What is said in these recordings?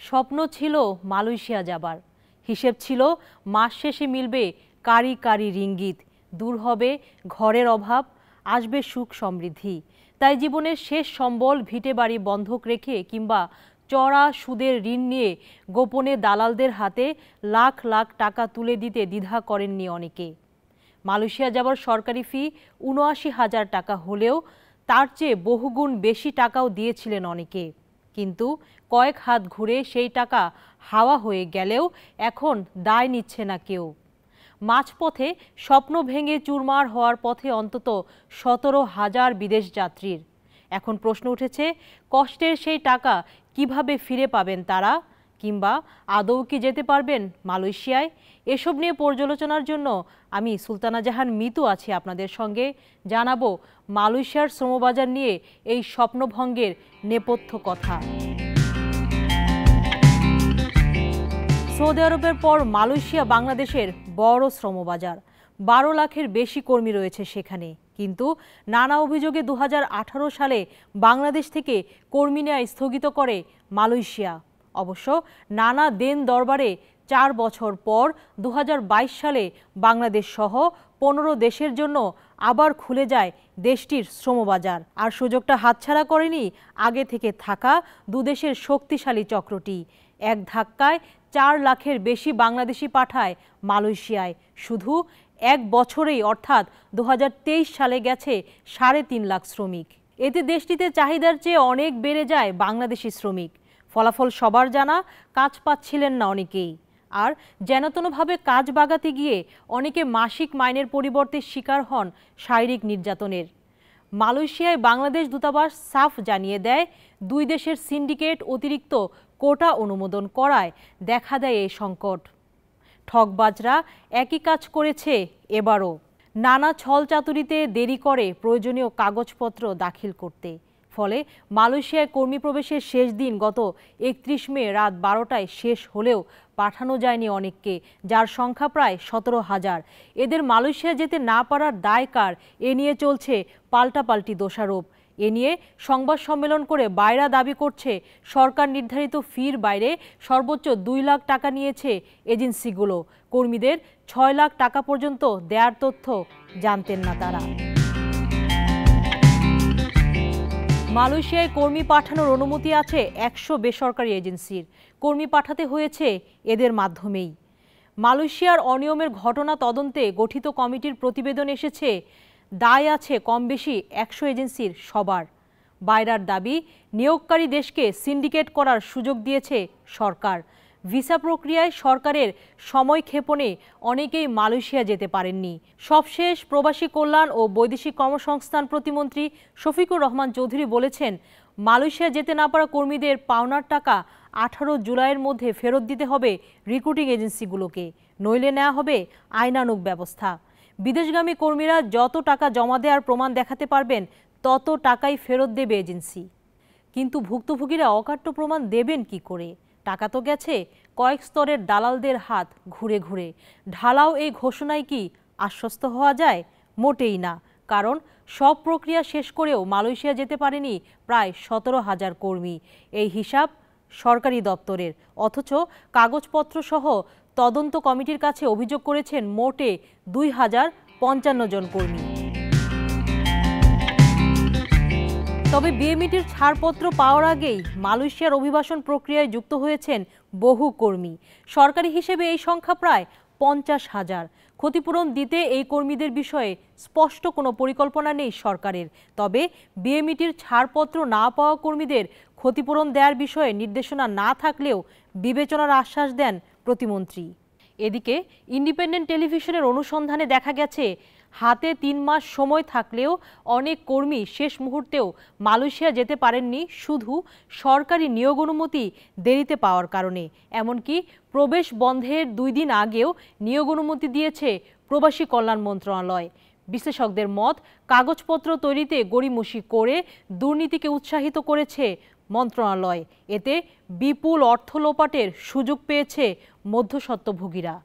স্বপ্ন ছিল মালয়েশিয়া যাবার, হিসেব ছিল মাস শেষে মিলবে কারি কারি রিঙ্গিত, দূর হবে ঘরের অভাব, আসবে সুখ সমৃদ্ধি। তাই জীবনের শেষ সম্বল ভিটে বাড়ি বন্ধক রেখে কিংবা চড়া সুদের ঋণ নিয়ে গোপনে দালালদের হাতে লাখ লাখ টাকা তুলে দিতে দ্বিধা করেননি অনেকে। মালয়েশিয়া যাবার সরকারি ফি ৭৯,০০০ টাকা হলেও তার চেয়ে বহুগুণ বেশি টাকাও দিয়েছিলেন অনেকে। কিন্তু কয়েক হাত ঘুরে সেই টাকা হাওয়া হয়ে গেলেও এখন দায় নিচ্ছে না কেউ। মাঝপথে স্বপ্ন ভেঙে চুরমার হওয়ার পথে অন্তত ১৭,০০০ বিদেশ যাত্রীর। এখন প্রশ্ন উঠেছে, কষ্টের সেই টাকা কিভাবে ফিরে পাবেন তারা, কিংবা আদৌ কি যেতে পারবেন মালয়েশিয়ায়? এসব নিয়ে পর্যালোচনার জন্য আমি সুলতানা জাহান মিতু আছি আপনাদের সঙ্গে। জানাবো মালয়েশিয়ার শ্রমবাজার নিয়ে এই স্বপ্নভঙ্গের নেপথ্য কথা। সৌদি আরবের পর মালয়েশিয়া বাংলাদেশের বড় শ্রমবাজার। ১২ লাখের বেশি কর্মী রয়েছে সেখানে। কিন্তু নানা অভিযোগে ২০১৮ সালে বাংলাদেশ থেকে কর্মী নেওয়া স্থগিত করে মালয়েশিয়া। অবশ্য নানা দেন দরবারে ৪ বছর পর ২০২২ সালে বাংলাদেশ সহ ১৫ দেশের জন্য আবার খুলে যায় দেশটির শ্রমবাজার। আর সুযোগটা হাতছাড়া করেনি আগে থেকে থাকা দুদেশের শক্তিশালী চক্রটি। এক ধাক্কায় ৪ লাখের বেশি বাংলাদেশি পাঠায় মালয়েশিয়ায়। শুধু এক বছরেই অর্থাৎ ২০২৩ সালে গেছে ৩.৫ লাখ শ্রমিক। এতে দেশটিতে চাহিদার চেয়ে অনেক বেড়ে যায় বাংলাদেশি শ্রমিক। ফলাফল সবার জানা, কাজ পাচ্ছিলেন না অনেকেই। আর যেনতেনভাবে কাজ বাগাতে গিয়ে অনেকে মাসিক মাইনের পরিবর্তে শিকার হন শারীরিক নির্যাতনের। মালয়েশিয়ায় বাংলাদেশ দূতাবাস সাফ জানিয়ে দেয়, দুই দেশের সিন্ডিকেট অতিরিক্ত কোটা অনুমোদন করায় দেখা দেয় এই সংকট। ঠকবাজরা একই কাজ করেছে এবারও। নানা ছলচাতুরিতে দেরি করে প্রয়োজনীয় কাগজপত্র দাখিল করতে। ফলে মালয়েশিয়ায় কর্মী প্রবেশের শেষ দিন গত ৩১ মে রাত ১২টায় শেষ হলেও পাঠানো যায়নি অনেককে, যার সংখ্যা প্রায় ১৭,০০০। এদের মালয়েশিয়া যেতে না পারার দায় কার, এ নিয়ে চলছে পাল্টাপাল্টি দোষারোপ। এ নিয়ে সংবাদ সম্মেলন করে বাইরা দাবি করছে, সরকার নির্ধারিত ফির বাইরে সর্বোচ্চ ২ লাখ টাকা নিয়েছে এজেন্সিগুলো। কর্মীদের ৬ লাখ টাকা পর্যন্ত দেয়ার তথ্য জানতেন না তারা। মালয়েশিয়ায় কর্মী পাঠানোর অনুমতি আছে ১০০ বেসরকারি এজেন্সির। কর্মী পাঠাতে হয়েছে এদের মাধ্যমেই। মালয়েশিয়ার অনিয়মের ঘটনা তদন্তে গঠিত কমিটির প্রতিবেদন এসেছে, দায় আছে কম বেশি ১০০ এজেন্সির সবার। বাইরার দাবি, নিয়োগকারী দেশকে সিন্ডিকেট করার সুযোগ দিয়েছে সরকার। ভিসা প্রক্রিয়ায় সরকারের সময়ক্ষেপণে অনেকেই মালয়েশিয়া যেতে পারেননি। সবশেষ প্রবাসী কল্যাণ ও বৈদেশিক কর্মসংস্থান প্রতিমন্ত্রী শফিকুর রহমান চৌধুরী বলেছেন, মালয়েশিয়া যেতে না পারা কর্মীদের পাওনার টাকা ১৮ জুলাইয়ের মধ্যে ফেরত দিতে হবে রিক্রুটিং এজেন্সিগুলোকে, নইলে নেওয়া হবে আইনানুগ ব্যবস্থা। বিদেশগামী কর্মীরা যত টাকা জমা দেওয়ার প্রমাণ দেখাতে পারবেন তত টাকাই ফেরত দেবে এজেন্সি। কিন্তু ভুক্তভোগীরা অকাট্য প্রমাণ দেবেন কি করে? টাকা তো গেছে কয়েক স্তরের দালালদের হাত ঘুরে ঘুরে। ঢালাও এই ঘোষণায় কি আশ্বস্ত হওয়া যায়? মোটেই না। কারণ সব প্রক্রিয়া শেষ করেও মালয়েশিয়া যেতে পারেনি প্রায় ১৭,০০০ কর্মী। এই হিসাব সরকারি দপ্তরের। অথচ কাগজপত্র সহ তদন্ত কমিটির কাছে অভিযোগ করেছেন মোটে ২,০৫৫ জন কর্মী। তবে বিএমইটির ছাড়পত্র পাওয়ার আগেই মালয়েশিয়ার অভিবাসন প্রক্রিয়ায় যুক্ত হয়েছেন বহু কর্মী। সরকারি হিসেবে এই সংখ্যা প্রায় ৫০,০০০। ক্ষতিপূরণ দিতে এই কর্মীদের বিষয়ে স্পষ্ট কোনো পরিকল্পনা নেই সরকারের। তবে বিএমইটির ছাড়পত্র না পাওয়া কর্মীদের ক্ষতিপূরণ দেওয়ার বিষয়ে নির্দেশনা না থাকলেও বিবেচনার আশ্বাস দেন প্রতিমন্ত্রী। এদিকে ইন্ডিপেন্ডেন্ট টেলিভিশনের অনুসন্ধানে দেখা গেছে, হাতে ৩ মাস সময় থাকলেও অনেক কর্মী শেষ মুহূর্তেও মালয়েশিয়া যেতে পারেননি শুধু সরকারি নিয়োগ অনুমতি দেরিতে পাওয়ার কারণে। এমনকি প্রবেশ বন্ধের ২ দিন আগেও নিয়োগ অনুমতি দিয়েছে প্রবাসী কল্যাণ মন্ত্রণালয়। বিশ্লেষকদের মত, কাগজপত্র তৈরিতে গড়িমসি করে দুর্নীতিকে উৎসাহিত করেছে মন্ত্রণালয়। এতে বিপুল অর্থ লোপাটের সুযোগ পেয়েছে মধ্যস্বত্বভোগীরা।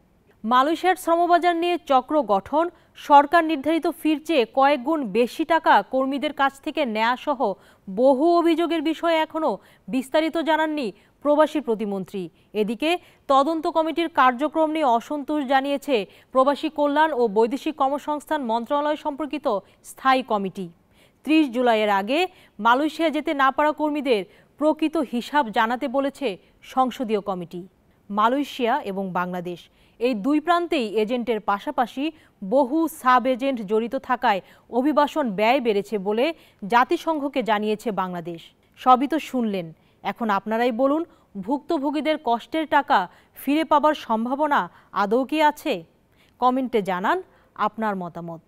মালয়েশিয়ার শ্রমবাজার নিয়ে চক্র গঠন, সরকার নির্ধারিত ফির চেয়ে কয়েক গুণ বেশি টাকা কর্মীদের কাছ থেকে নেয়া সহ বহু অভিযোগের বিষয়ে এখনও বিস্তারিত জানাননি প্রবাসী প্রতিমন্ত্রী। এদিকে তদন্ত কমিটির কার্যক্রম নিয়ে অসন্তোষ জানিয়েছে প্রবাসী কল্যাণ ও বৈদেশিক কর্মসংস্থান মন্ত্রণালয় সম্পর্কিত স্থায়ী কমিটি। 30 জুলাইয়ের আগে মালয়েশিয়া যেতে না পারা কর্মীদের প্রকৃত হিসাব জানাতে বলেছে সংসদীয় কমিটি। মালয়েশিয়া এবং বাংলাদেশ এই দুই প্রান্তেই এজেন্টের পাশাপাশি বহু সাব এজেন্ট জড়িত থাকায় অভিবাসন ব্যয় বেড়েছে বলে জাতিসংঘকে জানিয়েছে বাংলাদেশ। সবই তো শুনলেন, এখন আপনারাই বলুন, ভুক্তভোগীদের কষ্টের টাকা ফিরে পাবার সম্ভাবনা আদৌ কি আছে? কমেন্টে জানান আপনার মতামত।